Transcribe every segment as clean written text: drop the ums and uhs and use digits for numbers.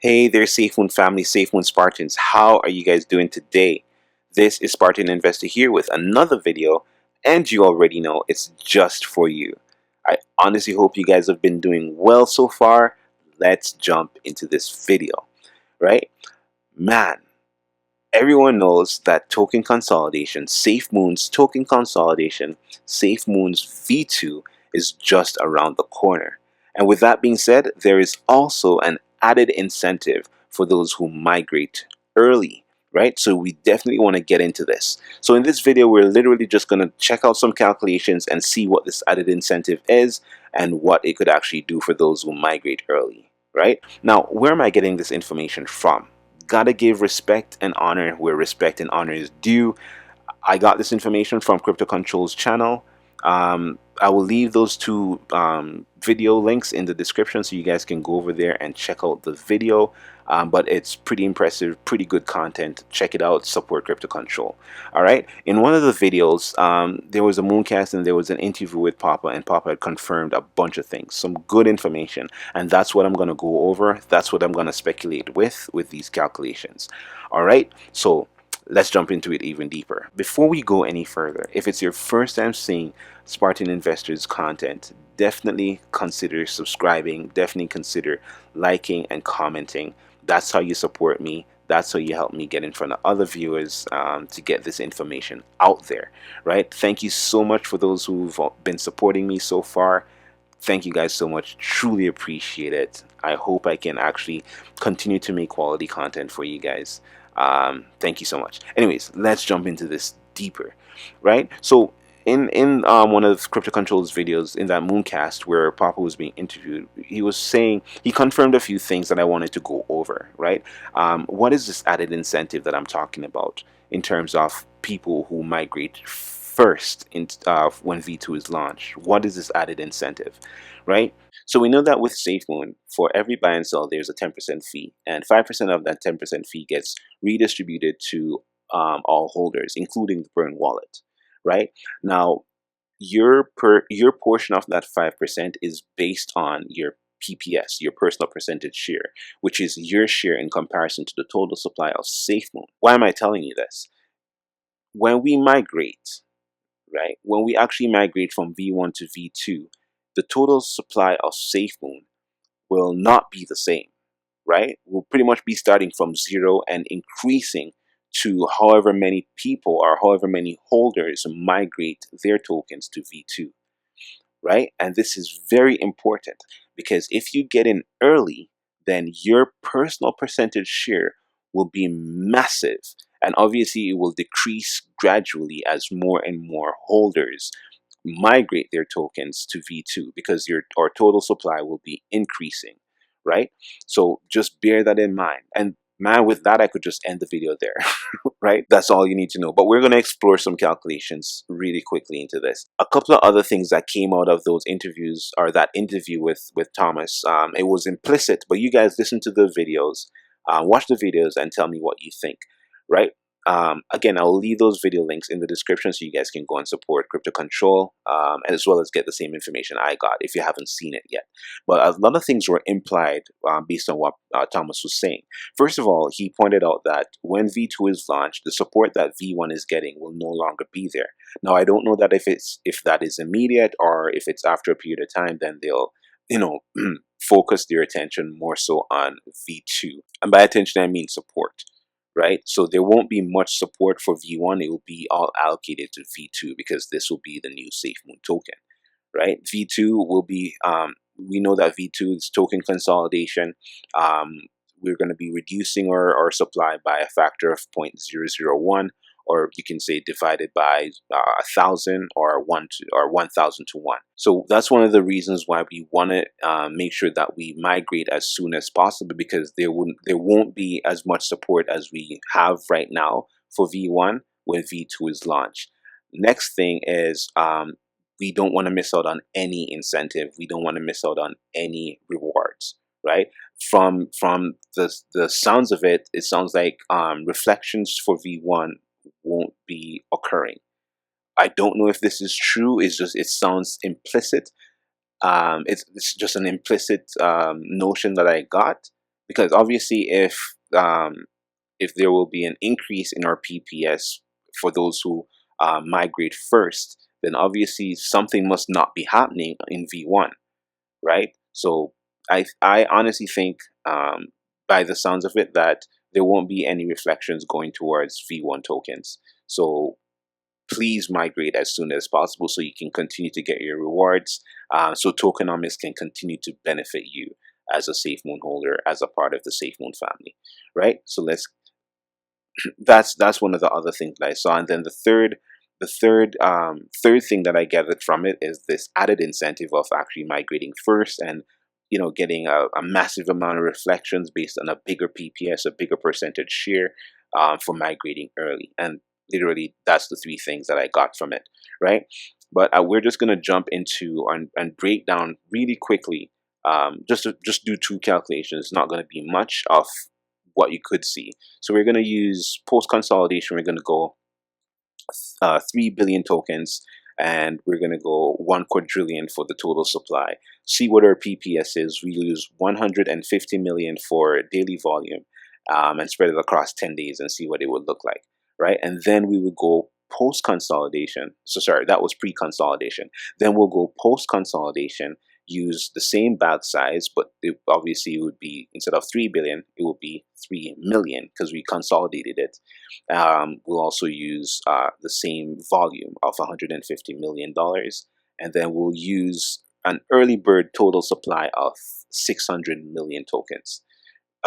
Hey there, Safemoon family, Safemoon Spartans. How are you guys doing today? This is Spartan Investor here with another video, and you already know it's just for you. I honestly hope you guys have been doing well so far. Let's jump into this video, right? Man, everyone knows that token consolidation, Safemoon's token consolidation, Safemoon's V2 is just around the corner. And with that being said, there is also an added incentive for those who migrate early, right? So we definitely want to get into this. So in this video, we're literally just going to check out some calculations and see what this added incentive is and what it could actually do for those who migrate early, right? Now, where am I getting this information from? Gotta give respect and honor where respect and honor is due. I got this information from Crypto Control's channel. I will leave those two video links in the description so you guys can go over there and check out the video. But it's pretty impressive, pretty good content. Check it out, support Crypto Control. All right. In one of the videos, there was a Mooncast and there was an interview with Papa, and Papa had confirmed a bunch of things, some good information. And that's what I'm going to go over. That's what I'm going to speculate with these calculations. All right. So let's jump into it even deeper. Before we go any further, if it's your first time seeing Spartan Investors content, definitely consider subscribing, definitely consider liking and commenting. That's how you support me. That's how you help me get in front of other viewers to get this information out there, right? Thank you so much for those who've been supporting me so far. Thank you guys so much. Truly appreciate it. I hope I can actually continue to make quality content for you guys. Thank you so much. Anyways, let's jump into this deeper, right? So in one of Crypto Control's videos, in that Mooncast where Papa was being interviewed, he was saying, he confirmed a few things that I wanted to go over, right? What is this added incentive that I'm talking about in terms of people who migrate first when V2 is launched? What is this added incentive, right? So we know that with Safemoon, for every buy and sell, there's a 10% fee, and 5% of that 10% fee gets redistributed to all holders, including the burn wallet, right? Now, your portion of that 5% is based on your PPS, your personal percentage share, which is your share in comparison to the total supply of Safemoon. Why am I telling you this? When we migrate, right? When we actually migrate from V1 to V2, the total supply of Safemoon will not be the same, right? We'll pretty much be starting from zero and increasing to however many people or however many holders migrate their tokens to V2, right? And this is very important because if you get in early, then your personal percentage share will be massive. And obviously, it will decrease gradually as more and more holders migrate their tokens to V2 because our total supply will be increasing, right? So just bear that in mind. And man, with that, I could just end the video there, right? That's all you need to know. But we're going to explore some calculations really quickly into this. A couple of other things that came out of those interviews, or that interview with Thomas, it was implicit, but you guys listen to the videos, watch the videos, and tell me what you think, right? Again, I'll leave those video links in the description so you guys can go and support Crypto Control, and as well as get the same information I got if you haven't seen it yet. But a lot of things were implied based on what Thomas was saying. First of all, he pointed out that when V2 is launched, the support that V1 is getting will no longer be there. Now, I don't know that if that is immediate or if it's after a period of time, then they'll focus their attention more so on V2. And by attention, I mean support, right? So there won't be much support for V1. It will be all allocated to V2 because this will be the new Safemoon token, right? V2 will be, we know that V2 is token consolidation. We're going to be reducing our supply by a factor of 0.001, or you can say divided by 1,000 or 1,000 to 1. So that's one of the reasons why we want to make sure that we migrate as soon as possible, because there won't be as much support as we have right now for V1 when V2 is launched. Next thing is we don't want to miss out on any incentive. We don't want to miss out on any rewards, right? From the sounds of it, it sounds like reflections for V1 won't be occurring. I don't know if this is true. It sounds implicit. It's just an implicit notion that I got. because obviously if there will be an increase in our PPS for those who migrate first, then obviously something must not be happening in V1, right? So I honestly think, by the sounds of it, that there won't be any reflections going towards V1 tokens. So please migrate as soon as possible so you can continue to get your rewards, so tokenomics can continue to benefit you as a Safemoon holder, as a part of the Safemoon family, right? So that's one of the other things that I saw. And then the third thing that I gathered from it is this added incentive of actually migrating first, and getting a massive amount of reflections based on a bigger PPS, a bigger percentage share, for migrating early. And literally, that's the three things that I got from it, right? But we're just gonna jump into and break down really quickly, just do two calculations. It's not going to be much of what you could see. So we're going to use post consolidation. We're going to go 3 billion tokens, and we're going to go 1 quadrillion for the total supply. See what our PPS is. We use 150 million for daily volume, and spread it across 10 days and see what it would look like, right? And then we would go post consolidation. So sorry, that was pre consolidation. Then we'll go post consolidation, use the same bag size, but obviously it would be, instead of 3 billion, it will be 3 million because we consolidated it. We'll also use the same volume of $150 million. And then we'll use an early bird total supply of 600 million tokens.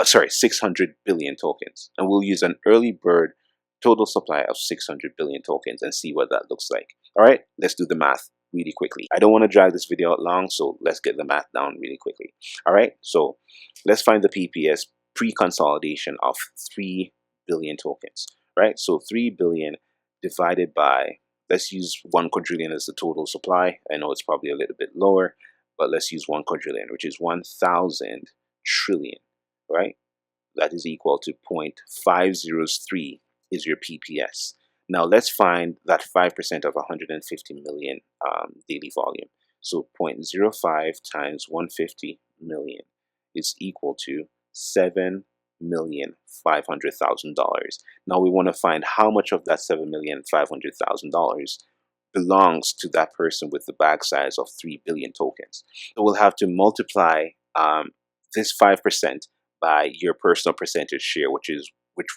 600 billion tokens. And we'll use an early bird total supply of 600 billion tokens and see what that looks like. All right, let's do the math really quickly. I don't want to drag this video out long, so let's get the math down really quickly. All right, so let's find the PPS pre-consolidation of 3 billion tokens, right? So 3 billion divided by, let's use 1 quadrillion as the total supply. I know it's probably a little bit lower, but let's use 1 quadrillion, which is 1,000 trillion, right? That is equal to 0.503 is your PPS. Now let's find that 5% of 150 million daily volume. So 0.05 times 150 million is equal to $7,500,000. Now we want to find how much of that $7,500,000 belongs to that person with the bag size of 3 billion tokens. So we'll have to multiply this 5% by your personal percentage share, which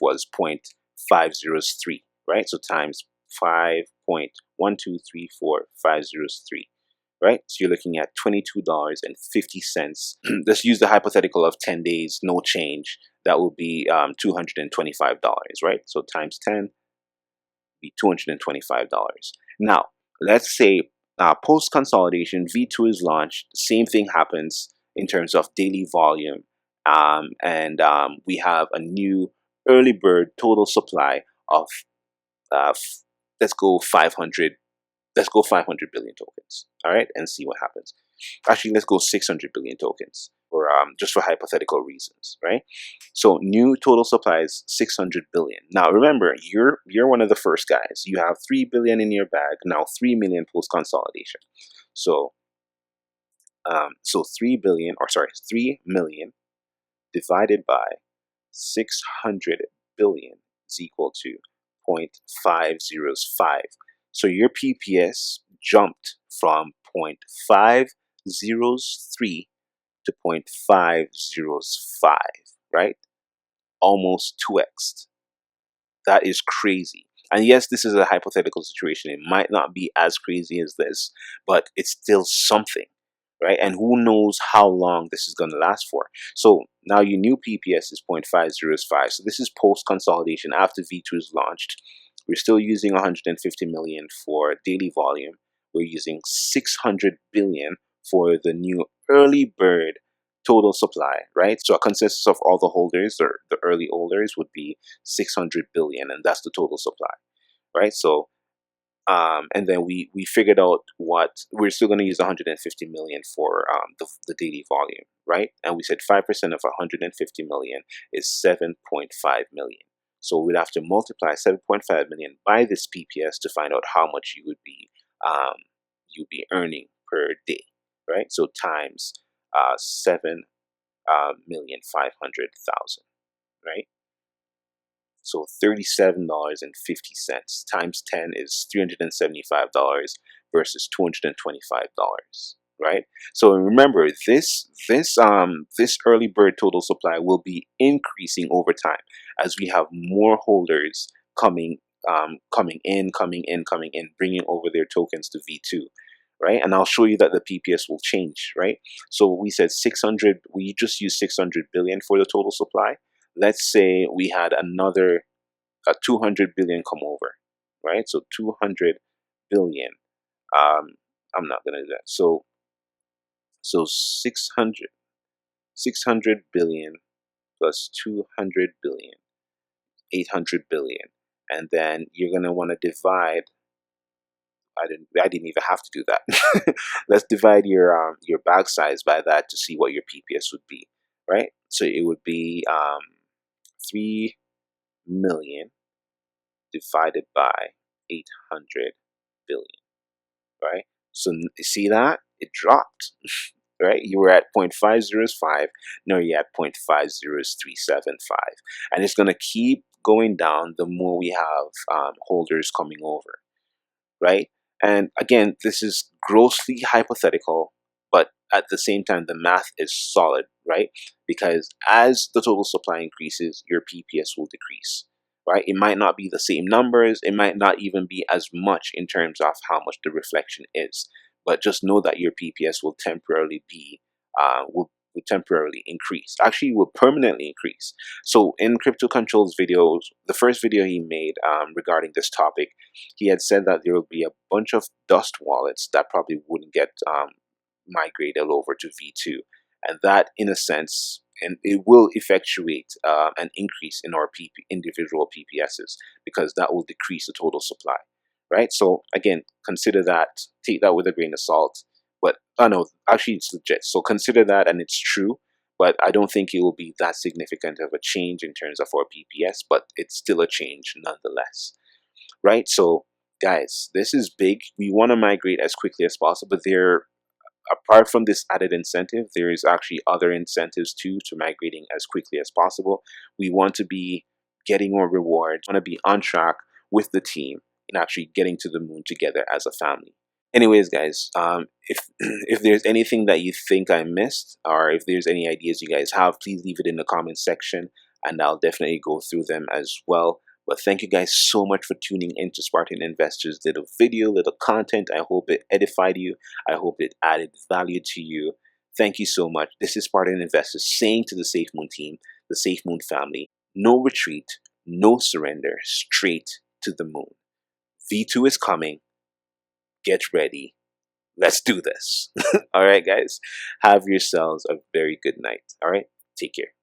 was 0.503, right? So times 5.1234503, right? So you're looking at $22.50. Let's use the hypothetical of 10 days, no change. That will be $225, right? So times 10 be $225. Now, let's say post consolidation, V2 is launched. Same thing happens in terms of daily volume, and we have a new early bird total supply of let's go 500. Let's go 500 billion tokens. All right, and see what happens. Actually, let's go 600 billion tokens for just for hypothetical reasons, right? So new total supply is 600 billion. Now remember, you're one of the first guys. You have 3 billion in your bag. Now 3 million post consolidation. So 3 billion, or sorry, 3 million divided by 600 billion is equal to 0.505. So your PPS jumped from 0.503 to 0.505, right? Almost 2x. That is crazy. And yes, this is a hypothetical situation. It might not be as crazy as this, but it's still something, right? And who knows how long this is going to last for. So now your new PPS is 0.505. So this is post consolidation after V2 is launched. We're still using 150 million for daily volume. We're using 600 billion for the new early bird total supply, right? So a consensus of all the holders, or the early holders, would be 600 billion, and that's the total supply, right? So and then we figured out what we're still going to use 150 million for the daily volume, right? And we said 5% of 150 million is 7.5 million. So we'd have to multiply 7.5 million by this PPS to find out how much you'd be earning per day, right? So times 7 $37,500,000, right? So $37.50 times 10 is $375 versus $225, right? So remember, this early bird total supply will be increasing over time as we have more holders coming in, bringing over their tokens to V2, right? And I'll show you that the PPS will change, right? So we said 600. We just used 600 billion for the total supply. Let's say we had another 200 billion come over, right? So 200 billion. I'm not gonna do that. So 600 billion plus 200 billion, 800 billion, and then you're gonna want to divide. I didn't even have to do that. Let's divide your bag size by that to see what your PPS would be, right? So it would be 3 million divided by 800 billion, right? So you see that it dropped, right? You were at 0.5005, now you're at 0.50375, and it's going to keep going down the more we have holders coming over, right? And again, this is grossly hypothetical, but at the same time, the math is solid, right? Because as the total supply increases, your PPS will decrease, right? It might not be the same numbers, it might not even be as much in terms of how much the reflection is, but just know that your PPS will temporarily will temporarily increase. Actually, will permanently increase. So in Crypto Control's videos, the first video he made regarding this topic, he had said that there will be a bunch of dust wallets that probably wouldn't get migrated over to V2, and that, in a sense, and it will effectuate an increase in our individual PPSs, because that will decrease the total supply, right? So again, consider that, take that with a grain of salt. But no, actually, it's legit. So consider that, and it's true. But I don't think it will be that significant of a change in terms of our PPS, but it's still a change nonetheless, right? So guys, this is big. We want to migrate as quickly as possible. But apart from this added incentive, there is actually other incentives too to migrating as quickly as possible. We want to be getting our rewards. We want to be on track with the team and actually getting to the moon together as a family. Anyways, guys, if if there's anything that you think I missed, or if there's any ideas you guys have, please leave it in the comment section, and I'll definitely go through them as well. But thank you guys so much for tuning into Spartan Investors' little video, little content. I hope it edified you. I hope it added value to you. Thank you so much. This is Spartan Investors saying to the Safemoon team, the Safemoon family, no retreat, no surrender, straight to the moon. V2 is coming. Get ready. Let's do this. All right, guys. Have yourselves a very good night. All right. Take care.